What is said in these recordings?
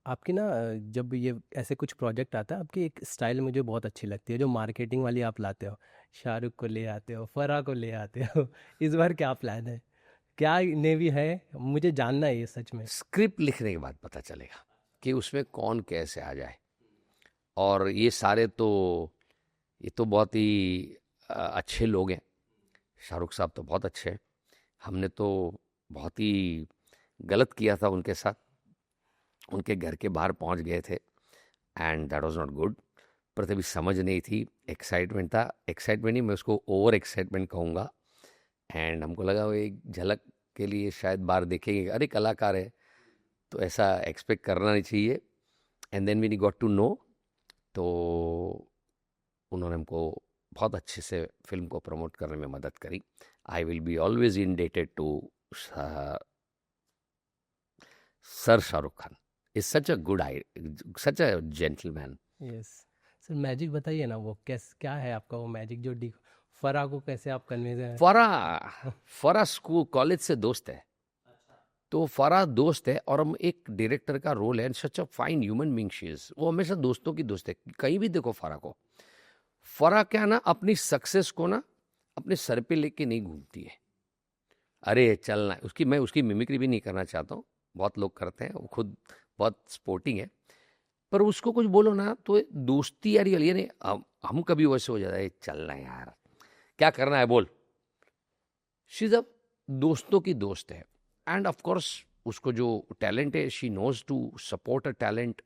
आपकी ना जब ये ऐसे कुछ प्रोजेक्ट आता है, आपकी एक स्टाइल मुझे बहुत अच्छी लगती है जो मार्केटिंग वाली आप लाते हो। शाहरुख को ले आते हो, फराह को ले आते हो। इस बार क्या प्लान है? क्या नेवी है? मुझे जानना है ये सच में। स्क्रिप्ट लिखने के बाद पता चलेगा कि उसमें कौन कैसे आ जाए। और ये तो बहुत ही अच्छे लोग हैं। शाहरुख साहब तो बहुत अच्छे हैं। हमने तो बहुत ही गलत किया था उनके साथ। उनके घर के बाहर पहुंच गए थे and that was not good. पर तभी समझ नहीं थी, एक्साइटमेंट था। एक्साइटमेंट नहीं, मैं उसको ओवर एक्साइटमेंट कहूँगा। एंड हमको लगा वो एक झलक के लिए शायद बाहर देखेंगे, अरे कलाकार है, तो ऐसा एक्सपेक्ट करना नहीं चाहिए। And then we got to know, तो उन्होंने हमको बहुत अच्छे से फिल्म को प्रमोट करने में मदद करी। I will be always indebted to sir Shahrukh Khan. Is such a good eye, such a gentleman. Yes sir, magic बताइए ना, वो क्या है आपका वो मैजिक जो डी फराह को कैसे आप कन्विंस हैं? फरा फरा स्कूल कॉलेज से दोस्त है। तो फरा दोस्त है और हम एक डायरेक्टर का रोल है। Such a fine human being she is. वो हमेशा दोस्तों की दोस्त है। कहीं भी देखो फरा को, फरा क्या ना अपनी सक्सेस को ना अपने सर पे लेके नहीं घूमती है। अरे चलना उसकी, मैं उसकी मिमिक्री भी नहीं करना चाहता हूँ। बहुत लोग करते हैं, वो खुद बहुत स्पोर्टिंग है। पर उसको कुछ बोलो ना तो दोस्ती यारी वाली है नहीं। हम कभी वैसे हो जाता है, चलना यार, क्या करना है बोल। शी इज अ दोस्तों की दोस्त है। एंड ऑफ कोर्स उसको जो टैलेंट है, she knows to support a talent.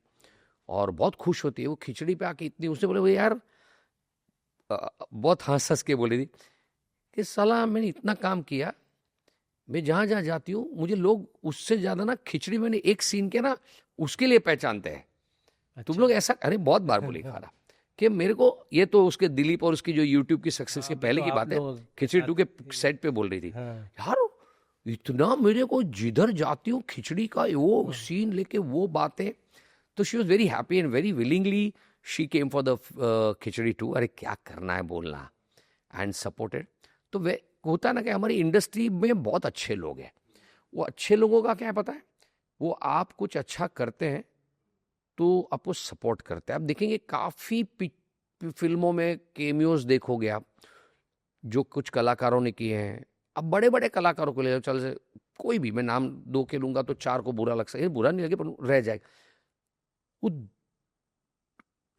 और बहुत खुश होती है वो। खिचड़ी पे आके इतनी उसने बोले, "वो यार बहुत हंस हंस के बोली थी कि साला मैंने इतना काम किया, मैं जहां जहां जाती हूँ मुझे लोग उससे ज्यादा ना खिचड़ी मैंने एक सीन के ना उसके लिए पहचानते हैं। तुम अच्छा। लोग ऐसा, अरे बहुत बार बोली खाना कि मेरे को ये तो उसके दिलीप और उसकी जो यूट्यूब की सक्सेस हाँ, के अभी पहले तो की आप बात है। लोग के खिचड़ी साथ टू के थे। सेट पे बोल रही थी, हाँ। यार इतना मेरे को जिधर जाती हूँ खिचड़ी का वो हाँ। सीन लेके वो बातें। तो she was very happy and very willingly she came for the khichdi too. अरे क्या करना है बोलना, एंड सपोर्टेड। तो वे होता है ना कि हमारी इंडस्ट्री में बहुत अच्छे लोग हैं। वो अच्छे लोगों का क्या है पता है, वो आप कुछ अच्छा करते हैं तो आपको सपोर्ट करते हैं। आप देखेंगे काफ़ी फिल्मों में केमियोज देखोगे आप, जो कुछ कलाकारों ने किए हैं। अब बड़े बड़े कलाकारों को ले लो, चल से कोई भी मैं नाम दो के लूंगा तो चार को बुरा लग सकता है, बुरा नहीं लगे पर रह जाएगा। वो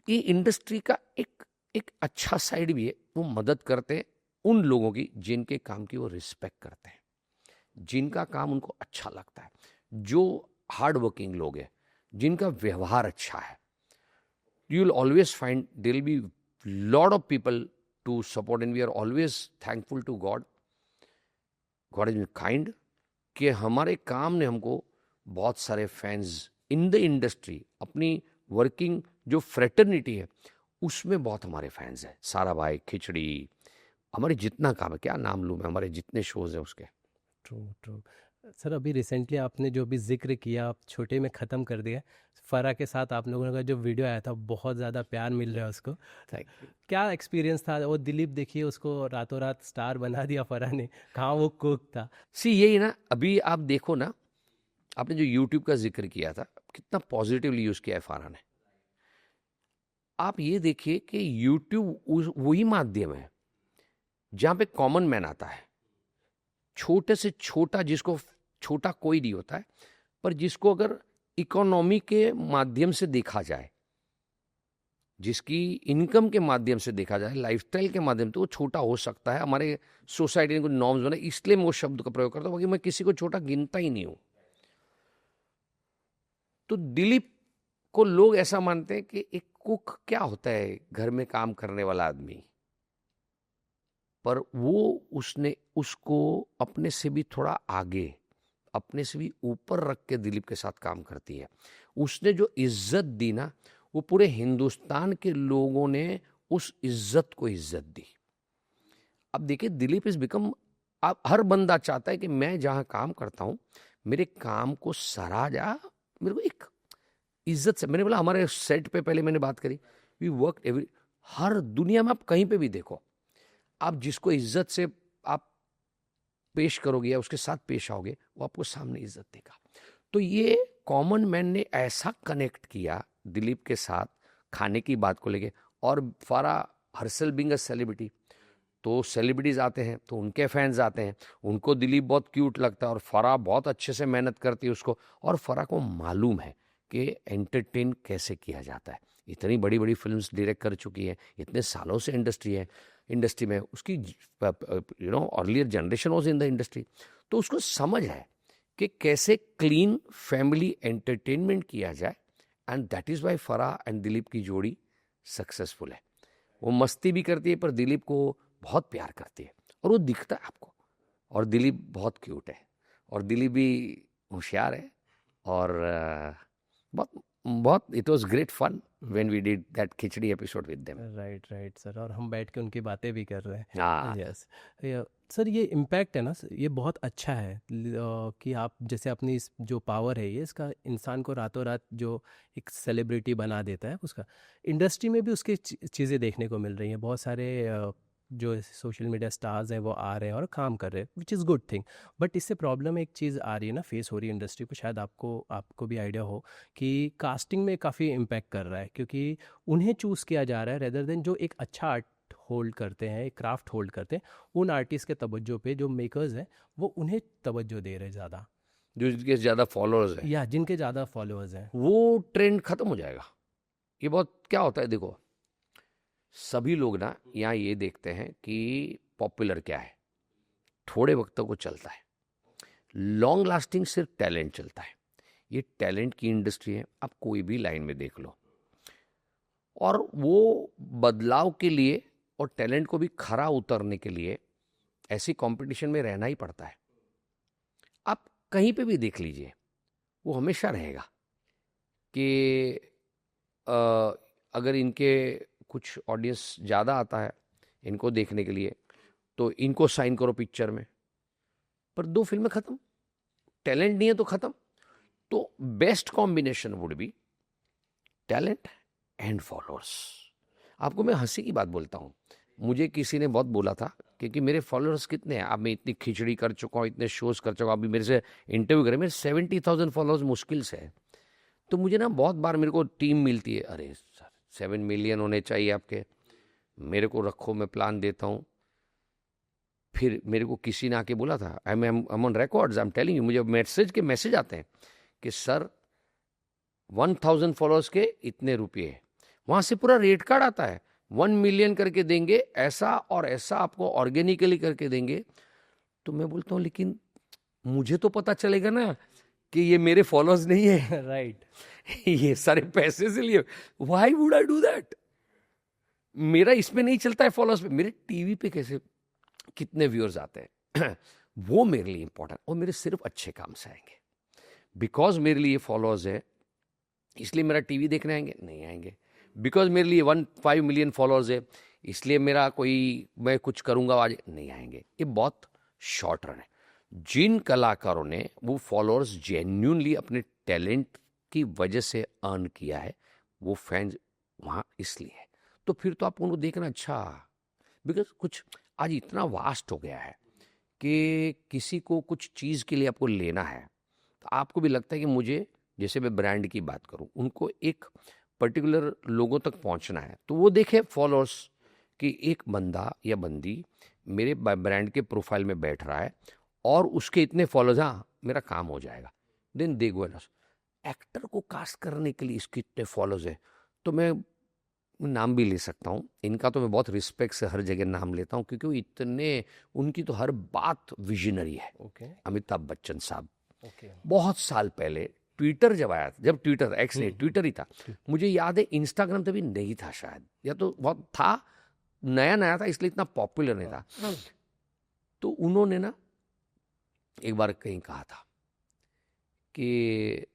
ये इंडस्ट्री का एक एक अच्छा साइड भी है। वो मदद करते हैं उन लोगों की जिनके काम की वो रिस्पेक्ट करते हैं, जिनका काम उनको अच्छा लगता है, जो हार्ड वर्किंग लोग हैं, जिनका व्यवहार अच्छा है। You will always find there will be lot of people to support, and we are always thankful to God. God has been kind कि हमारे काम ने हमको बहुत सारे फैंस इन द इंडस्ट्री, अपनी वर्किंग जो फ्रेटर्निटी है उसमें बहुत हमारे फैंस हैं। सारा भाई, खिचड़ी, हमारे जितना काम है, क्या नाम लूँ मैं, हमारे जितने शोज हैं उसके। True true. सर, अभी रिसेंटली आपने जो भी जिक्र किया, आप छोटे में ख़त्म कर दिया। फरा के साथ आप लोगों का जो वीडियो आया था, बहुत ज़्यादा प्यार मिल रहा है उसको। Thank you. क्या एक्सपीरियंस था वो? दिलीप देखिए, उसको रातों रात स्टार बना दिया फरा ने। कहाँ वो कुक था। सी यही ना, अभी आप देखो ना, आपने जो यूट्यूब का जिक्र किया था, कितना पॉजिटिवली यूज किया है फारा ने। आप ये देखिए कि यूट्यूब वही माध्यम है जहां पे कॉमन मैन आता है, छोटे से छोटा, जिसको छोटा कोई नहीं होता है, पर जिसको अगर इकोनॉमी के माध्यम से देखा जाए, जिसकी इनकम के माध्यम से देखा जाए, लाइफस्टाइल के माध्यम से, तो वो छोटा हो सकता है। हमारे सोसाइटी ने कुछ नॉर्म्स बनाए, इसलिए मैं वो शब्द का प्रयोग करता हूँ, क्योंकि मैं किसी को छोटा गिनता ही नहीं हूं। तो दिलीप को लोग ऐसा मानते हैं कि एक कुक क्या होता है, घर में काम करने वाला आदमी। पर वो उसने उसको अपने से भी थोड़ा आगे, अपने से भी ऊपर रख के दिलीप के साथ काम करती है। उसने जो इज्जत दी ना, वो पूरे हिंदुस्तान के लोगों ने उस इज्जत को इज्जत दी। अब देखिए दिलीप इज बिकम, अब हर बंदा चाहता है कि मैं जहां काम करता हूं मेरे काम को सराहा जा, मेरे को एक इज्जत से। मैंने बोला हमारे सेट पे पहले मैंने बात करी, वी वर्क एवरी, हर दुनिया में आप कहीं पे भी देखो, आप जिसको इज्जत से आप पेश करोगे या उसके साथ पेश आओगे, वो आपको सामने इज्जत देगा। तो ये कॉमन मैन ने ऐसा कनेक्ट किया दिलीप के साथ खाने की बात को लेके, और फराह हर्सल बीइंग अ सेलिब्रिटी, तो सेलिब्रिटीज आते हैं तो उनके फैंस आते हैं, उनको दिलीप बहुत क्यूट लगता है और फराह बहुत अच्छे से मेहनत करती है उसको, और फराह को मालूम है कि एंटरटेन कैसे किया जाता है। इतनी बड़ी बड़ी फिल्म्स डायरेक्ट कर चुकी है, इतने सालों से इंडस्ट्री में उसकी earlier generation was in the industry, तो उसको समझ है कि कैसे क्लीन फैमिली एंटरटेनमेंट किया जाए, and that is why Farah and Dilip की जोड़ी सक्सेसफुल है। वो मस्ती भी करती है पर दिलीप को बहुत प्यार करती है, और वो दिखता है आपको। और दिलीप बहुत क्यूट है, और दिलीप भी होशियार है, और बहुत बहुत it was great fun when we did that khichdi episode with them. Right sir, और हम बैठ के उनकी बातें भी कर रहे हैं। हाँ यस सर, ये इम्पैक्ट है ना सर, ये बहुत अच्छा है कि आप जैसे अपनी इस जो पावर है ये इसका इंसान को रातों रात जो एक सेलिब्रिटी बना देता है उसका, इंडस्ट्री में भी उसकी चीज़ें देखने को मिल रही हैं। बहुत सारे जो सोशल मीडिया स्टार्स हैं वो आ रहे हैं और काम कर रहे हैं, which is good thing. But इससे प्रॉब्लम एक चीज़ आ रही है ना, फेस हो रही है इंडस्ट्री को, शायद आपको भी आइडिया हो कि कास्टिंग में काफ़ी इम्पैक्ट कर रहा है, क्योंकि उन्हें चूज़ किया जा रहा है रेदर देन जो एक अच्छा आर्ट होल्ड करते हैं, एक क्राफ्ट होल्ड करते हैं, उन आर्टिस्ट के तवज्जो पे जो मेकर्स हैं वो उन्हें तवज्जो दे रहे हैं ज़्यादा, जो जिनके ज़्यादा फॉलोअर्स हैं, या जिनके ज़्यादा फॉलोअर्स हैं। वो ट्रेंड खत्म हो जाएगा। ये बहुत क्या होता है, देखो सभी लोग ना यहाँ ये देखते हैं कि पॉपुलर क्या है, थोड़े वक्त तक वो चलता है, लॉन्ग लास्टिंग सिर्फ टैलेंट चलता है। ये टैलेंट की इंडस्ट्री है, आप कोई भी लाइन में देख लो, और वो बदलाव के लिए और टैलेंट को भी खरा उतरने के लिए ऐसी कंपटीशन में रहना ही पड़ता है। आप कहीं पे भी देख लीजिए, वो हमेशा रहेगा कि अगर इनके कुछ ऑडियंस ज़्यादा आता है इनको देखने के लिए तो इनको साइन करो पिक्चर में, पर 2 फिल्में ख़त्म, टैलेंट नहीं है तो ख़त्म। तो best combination would be talent and followers. आपको मैं हंसी की बात बोलता हूँ, मुझे किसी ने बहुत बोला था क्योंकि मेरे फॉलोअर्स कितने हैं, अब मैं इतनी खिचड़ी कर चुका हूँ, इतने शोज़ कर चुका हूँ, अभी मेरे से इंटरव्यू करें, मेरे 70,000 फॉलोअर्स मुश्किल से है। तो मुझे ना बहुत बार मेरे को टीम मिलती है, अरे सर 7 मिलियन होने चाहिए आपके, मेरे को रखो, मैं प्लान देता हूँ। फिर मेरे को किसी ने आके बोला था, I am on records, I am telling you, मुझे मैसेज आते हैं कि सर 1000 फॉलोअर्स के इतने रुपये, वहाँ से पूरा रेट कार्ड आता है, 1 मिलियन करके देंगे, ऐसा और ऐसा आपको ऑर्गेनिकली करके देंगे। तो मैं बोलता हूँ लेकिन मुझे तो पता चलेगा ना कि ये मेरे फॉलोअर्स नहीं है, राइट ये सारे पैसे से लिए, why would I do that? मेरा इसमें नहीं चलता है फॉलोअर्स पे, मेरे टीवी पे कैसे कितने व्यूअर्स आते हैं वो मेरे लिए इंपॉर्टेंट, और मेरे सिर्फ अच्छे काम से आएंगे। बिकॉज मेरे लिए फॉलोअर्स है इसलिए मेरा टीवी देखने आएंगे? नहीं आएंगे। बिकॉज मेरे लिए 1.5 मिलियन फॉलोअर्स है इसलिए मेरा मैं कुछ करूंगा आज, नहीं आएंगे। ये बहुत शॉर्ट रन है। जिन कलाकारों ने वो फॉलोअर्स जेन्युइनली अपने टैलेंट की वजह से अर्न किया है, वो फैंस वहाँ इसलिए है, तो फिर तो आप उनको देखना अच्छा। बिकॉज कुछ आज इतना वास्ट हो गया है कि किसी को कुछ चीज़ के लिए आपको लेना है, तो आपको भी लगता है कि मुझे, जैसे मैं ब्रांड की बात करूं, उनको एक पर्टिकुलर लोगों तक पहुंचना है, तो वो देखे फॉलोअर्स कि एक बंदा या बंदी मेरे ब्रांड के प्रोफाइल में बैठ रहा है और उसके इतने फॉलोअर्स, हाँ मेरा काम हो जाएगा, देन दे गो। एक्टर को कास्ट करने के लिए इसके इतने फॉलोअर्स है, तो मैं नाम भी ले सकता हूँ इनका, तो मैं बहुत रिस्पेक्ट से हर जगह नाम लेता हूँ क्योंकि वो इतने, उनकी तो हर बात विजनरी है। अमिताभ बच्चन साहब बहुत साल पहले ट्विटर जब आया था, जब ट्विटर एक्स नहीं ट्विटर ही था, मुझे याद है इंस्टाग्राम तभी नहीं था शायद, या तो बहुत था, नया था इसलिए इतना पॉपुलर नहीं था। तो उन्होंने ना एक बार कहीं कहा था कि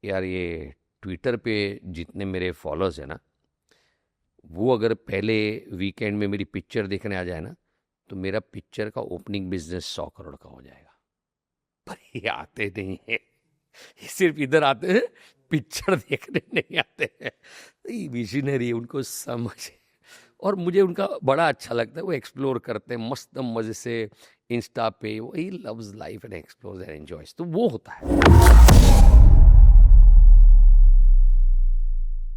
यार ये ट्विटर पे जितने मेरे फॉलोअर्स हैं ना, वो अगर पहले वीकेंड में मेरी पिक्चर देखने आ जाए ना, तो मेरा पिक्चर का ओपनिंग बिजनेस 100 करोड़ का हो जाएगा। पर ये आते नहीं है, ये सिर्फ इधर आते हैं, पिक्चर देखने नहीं आते हैं। ये विजनरी, उनको समझ है, और मुझे उनका बड़ा अच्छा लगता है, वो एक्सप्लोर करते हैं मस्त मजे से इंस्टा पे, वो he loves life and explores and enjoys, तो वो होता है।